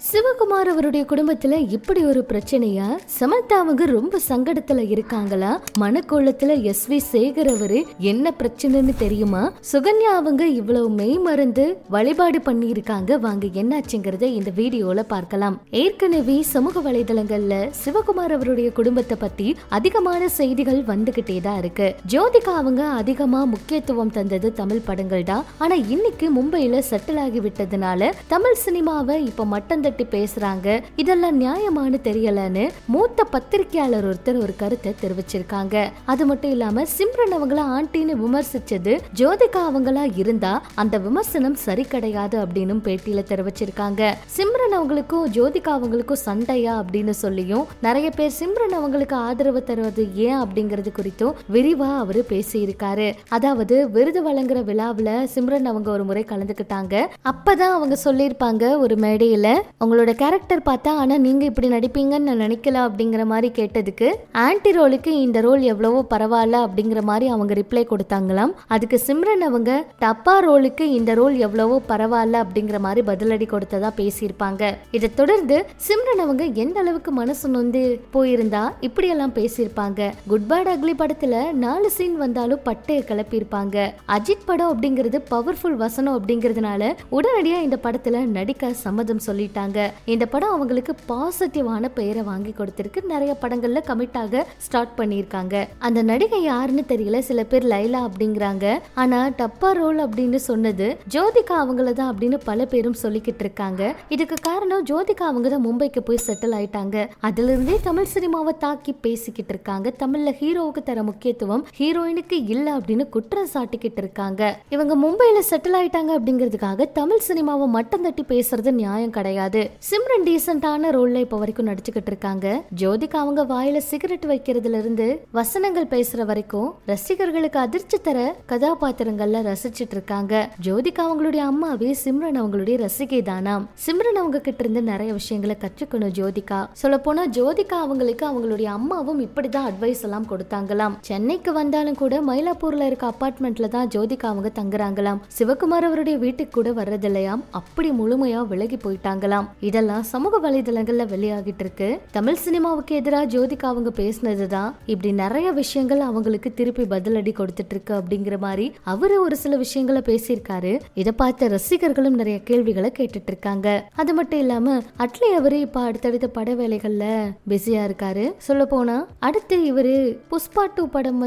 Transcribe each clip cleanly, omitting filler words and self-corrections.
சிவகுமார் அவருடைய குடும்பத்துல இப்படி ஒரு பிரச்சனையா? சமந்தா அவங்க ரொம்ப சங்கடத்துல இருக்காங்களா? மனக்கோளத்துல எஸ்.வி. சேகர் அவரு என்ன பிரச்சனைன்னு தெரியுமா? சுகன்யா அவங்க இவ்வளவு மெய் மருந்து வழிபாடு பண்ணி இருக்காங்க. வாங்க என்னாச்சுங்கிறத இந்த வீடியோல பார்க்கலாம். ஏற்கனவே சமூக வலைதளங்கள்ல சிவகுமார் அவருடைய குடும்பத்தை பத்தி அதிகமான செய்திகள் வந்துகிட்டே தான் இருக்கு. ஜோதிகா அவங்க அதிகமா முக்கியத்துவம் தந்தது தமிழ் படங்கள் தான். ஆனா இன்னைக்கு மும்பையில செட்டில் ஆகி விட்டதுனால தமிழ் சினிமாவை இப்ப மட்டம் தட்டி பேசுறாங்க. இதெல்லாம் நியாயமானு தெரியலன்னு மூத்த பத்திரிகையாளர் ஒருத்தர் ஒரு கருத்தை தெரிவிச்சிருக்காங்க. அது மட்டும் இல்லாம சிம்ரன் அவங்கள ஆண்டின்னு விமர்சிச்சது ஜோதிகா அவங்களா இருந்தா அந்த விமர்சனம் சரி கிடையாது அப்படின்னு பேட்டியில தெரிவிச்சிருக்காங்க. சிம்ரன் அவங்களுக்கும் ஜோதிகா அவங்களுக்கும் சண்டையா அப்படின்னு சொல்லியும் நிறைய பேர் சிம்ரன் அவங்களுக்கு ஆதரவு தருவது ஏன் அப்படிங்கறது குறித்தும் விரிவா அவரு பேசியிருக்காரு. அதாவது விருது வழங்குற விழாவுல சிம்ரன் அவங்க ஒரு முறை கலந்துக்கிட்டாங்க. அப்பதான் அவங்க சொல்லியிருப்பாங்க ஒரு மேடையில, உங்களோட கேரக்டர் பார்த்தா ஆனா நீங்க இப்படி நடிப்பீங்கன்னு நான் நினைக்கல அப்படிங்கிற மாதிரி கேட்டதுக்கு ஆன்டி ரோலுக்கு இந்த ரோல் எவ்வளவோ பரவாயில்ல அப்படிங்கிற மாதிரி அவங்க ரிப்ளை கொடுத்தாங்களாம். அதுக்கு சிம்ரன் அவங்க டப்பா ரோலுக்கு இந்த ரோல் எவ்வளவோ பரவாயில்ல அப்படிங்கிற மாதிரி பதிலடி கொடுத்ததா பேசியிருப்பாங்க. இதை தொடர்ந்து சிம்ரன் அவங்க எந்த அளவுக்கு மனசு நொந்து போயிருந்தா இப்படியெல்லாம் பேசியிருப்பாங்க. குட் பேட் அக்லி படத்துல 4 சீன் வந்தாலும் பட்டையை கிளப்பியிருப்பாங்க. அஜித் படம் அப்படிங்கிறது பவர்ஃபுல் வசனம் அப்படிங்கிறதுனால உடனடியா இந்த படத்துல நடிக்க சம்மதம் சொல்லிட்டாங்க. இந்த படம் அவங்களுக்கு பாசிட்டிவான பெயரை வாங்கி கொடுத்திருக்கு. நிறைய படங்கள்ல கமிட் ஆக ஸ்டார்ட் பண்ணியிருக்காங்க. அந்த நடிகை யாருன்னு தெரியல. சில பேர் லைலா அப்படிங்கிறாங்க. ஆனா டப்பா ரோல் அப்படின்னு சொன்னது ஜோதிகா அவங்களதான் அப்படின்னு பல பேரும் சொல்லிக்கிட்டு இருக்காங்க. இதுக்கு காரணம் ஜோதிகா அவங்க தான் மும்பைக்கு போய் செட்டில் ஆயிட்டாங்க. அதுல இருந்தே தமிழ் சினிமாவை தாக்கி பேசிக்கிட்டு இருக்காங்க. தமிழ்ல ஹீரோவுக்கு தர முக்கியத்துவம் ஹீரோயினுக்கு இல்ல அப்படின்னு குற்றம் சாட்டிக்கிட்டு இருக்காங்க. இவங்க மும்பையில செட்டில் ஆயிட்டாங்க அப்படிங்கிறதுக்காக தமிழ் சினிமாவை மட்டம் தட்டி பேசுறது நியாயம் கிடையாது. சிம்ரன் டீசென்டான ரோல்ல இப்ப வரைக்கும் நடிச்சுக்கிட்டு இருக்காங்க. ஜோதிகா அவங்க வாயில சிகரெட் வைக்கிறதுல இருந்து வசனங்கள் பேசுற வரைக்கும் ரசிகர்களுக்கு அதிர்ச்சி தர கதாபாத்திரங்கள்ல ரசிச்சிட்டு இருக்காங்க. ஜோதிகா அவங்களுடைய அம்மாவே சிம்ரன் அவங்களுடைய ரசிகை தானாம். சிம்ரன் அவங்க கிட்ட இருந்து நிறைய விஷயங்களை கற்றுக்கணும் ஜோதிகா. சொல்ல போனா ஜோதிகா அவங்களுக்கு அவங்களுடைய அம்மாவும் இப்படிதான் அட்வைஸ் எல்லாம் கொடுத்தாங்களாம். சென்னைக்கு வந்தாலும் கூட மயிலாப்பூர்ல இருக்க அபார்ட்மெண்ட்ல தான் ஜோதிகா அவங்க தங்குறாங்களாம். சிவகுமார் அவருடைய வீட்டுக்கு கூட வர்றதில்லையாம். அப்படி முழுமையா விலகி போயிட்டாங்களாம். இதெல்லாம் சமூக வலைதளங்கள்ல வெளியாகிட்டு இருக்கு. தமிழ் சினிமாவுக்கு எதிராக ஜோதிகா அவங்க பேசினதுதான் இப்படி நிறைய விஷயங்கள் அவங்களுக்கு திருப்பி பதிலடி கொடுத்துட்டு இருக்கு அப்படிங்கிற மாதிரி அவரு ஒரு சில விஷயங்களை பேசியிருக்காரு. இதை பார்த்த ரசிகர்களும் நிறைய கேள்விகளை கேட்டுட்டு இருக்காங்க. அது மட்டும் இல்லாம அட்லி அவரு இப்ப அடுத்தடுத்த பட வேலைகள்ல பிஸியா இருக்காரு. சொல்ல போனா அடுத்து இவரு புஷ்பா 2 படம்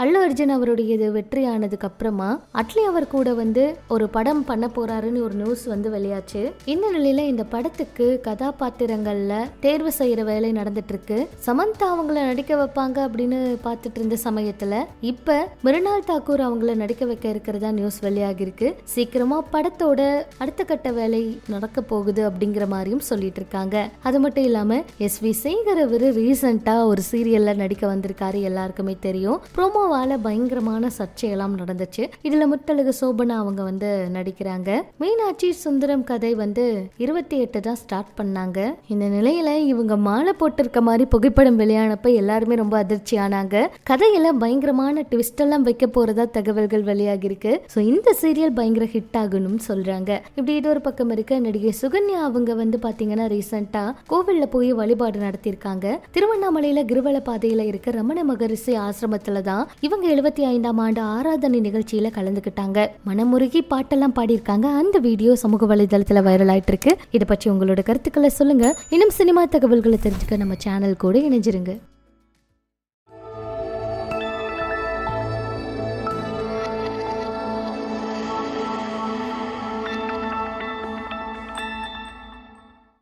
அல்லு அர்ஜுன் அவருடைய வெற்றி ஆனதுக்கு அப்புறமா அட்லி அவர் கூட ஒரு படம் பண்ண போறாருன்னு ஒரு நியூஸ் வெளியாச்சு. இந்த நிலையில இந்த படத்துக்கு கதாபாத்திரங்கள்ல தேர்வு செய்யற வேலை நடந்துட்டு இருக்கு. சமந்தா அவங்கள நடிக்க வைப்பாங்க அப்படின்னு பார்த்துட்டு இருந்த சமயத்துல இப்ப மிருனால் தாக்கூர் அவங்கள நடிக்க வைக்க இருக்கிறதா நியூஸ் வெளியாகி இருக்கு. சீக்கிரமா படத்தோட அடுத்த கட்ட வேலை நடக்க போகுது அப்படிங்கிற மாதிரியும் சொல்லிட்டு இருக்காங்க. அது மட்டும் இல்லாம எஸ்.வி. சேகர் அவரு ரீசெண்டா ஒரு சீரியல்ல நடிக்க வந்திருக்காரு. எல்லாருக்குமே தெரியும். ப்ரோமோவால பயங்கரமான சர்ச்சையெல்லாம் நடந்துச்சு. இதுல முத்தழகு சோபனா அவங்க நடிக்கிறாங்க. மீனாட்சி சுந்தரம் கதை 28 தான் ஸ்டார்ட் பண்ணாங்க. இந்த நிலையில இவங்க மாலை போட்டிருக்க மாதிரி புகைப்படம் வெளியானப்ப எல்லாருமே ரொம்ப அதிர்ச்சி ஆனாங்க. கதையில பயங்கரமான ட்விஸ்ட் எல்லாம் வைக்க போறதா தகவல்கள் வெளியாகி இருக்கு. சோ இந்த சீரியல் பயங்கர ஹிட் ஆகணும்னு சொல்றாங்க. இப்படி இது ஒரு பக்கம் இருக்க, நடிகை சுகன்யா அவங்க பாத்தீங்கன்னா ரீசெண்டா கோவில்ல போய் வழிபாடு நடத்திருக்காங்க. திருவண்ணாமலையில கிருவல பாதையில இருக்க ரமண மகரிஷி ஆசிரமத்துல தான் இவங்க 75ஆம் ஆண்டு ஆராதனை நிகழ்ச்சியில கலந்துக்கிட்டாங்க. மனமுருகி பாட்டெல்லாம் பாடியிருக்காங்க. அந்த வீடியோ சமூக வலைதளத்துல வைரல் ஆயிட்டு இருக்கு. இதை பற்றி உங்களோட கருத்துக்களை சொல்லுங்க. இன்னும் சினிமா தகவல்களை தெரிஞ்சுக்க நம்ம சேனல் கூட இணைஞ்சிருங்க.